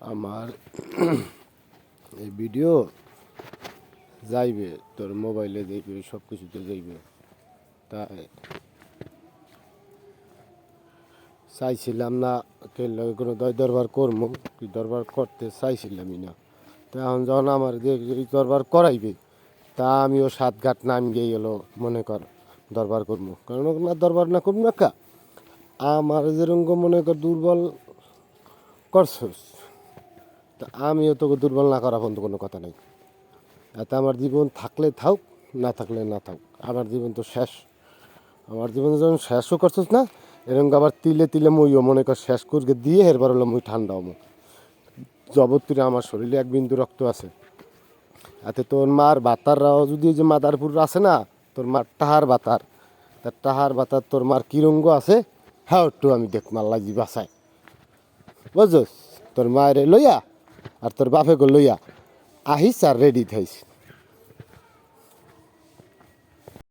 আমার এই ভিডিও যাইবে, তোর মোবাইলে যাইবে, সব কিছুতে যাইবে। তাই চাইছিলাম না কোনো দরবার করবো, কি দরবার করতে চাইছিলামই না। তা এখন যখন আমার দরবার করাইবে, তা আমিও সাত ঘাট নাম গিয়ে গেল মনে কর দরবার করবো। কারণ না দরবার না করবো না কা আমার যেরকম মনে কর দুর্বল করছস, তা আমিও তোকে দুর্বল না করা পর্যন্ত কোনো কথা নাই। এতে আমার জীবন থাকলে থাক, না থাকলে না থাক, আমার জীবন তো শেষ। আমার জীবন যখন শেষও করছিস না, এরকম আবার তিলে তিলে মইও মনে কর শেষ করে দিয়ে এরবার হলো মুই ঠান্ডা হবো। জবত্তিরে আমার শরীরে এক বিন্দু রক্ত আছে। এতে তোর মার বাতাররাও যদি যে মাদারপুর আছে না, তোর মার টাহার বাতার, তার টাহার বাতার তোর মার কিরঙ্গ আছে, হ্যাঁ একটু আমি দেখ মাল্লা জি বাসায় বুঝছস। তোর মায়ের লইয়া আর তোর বাপেকে লইয়া আহিস আর রেডি থাইস।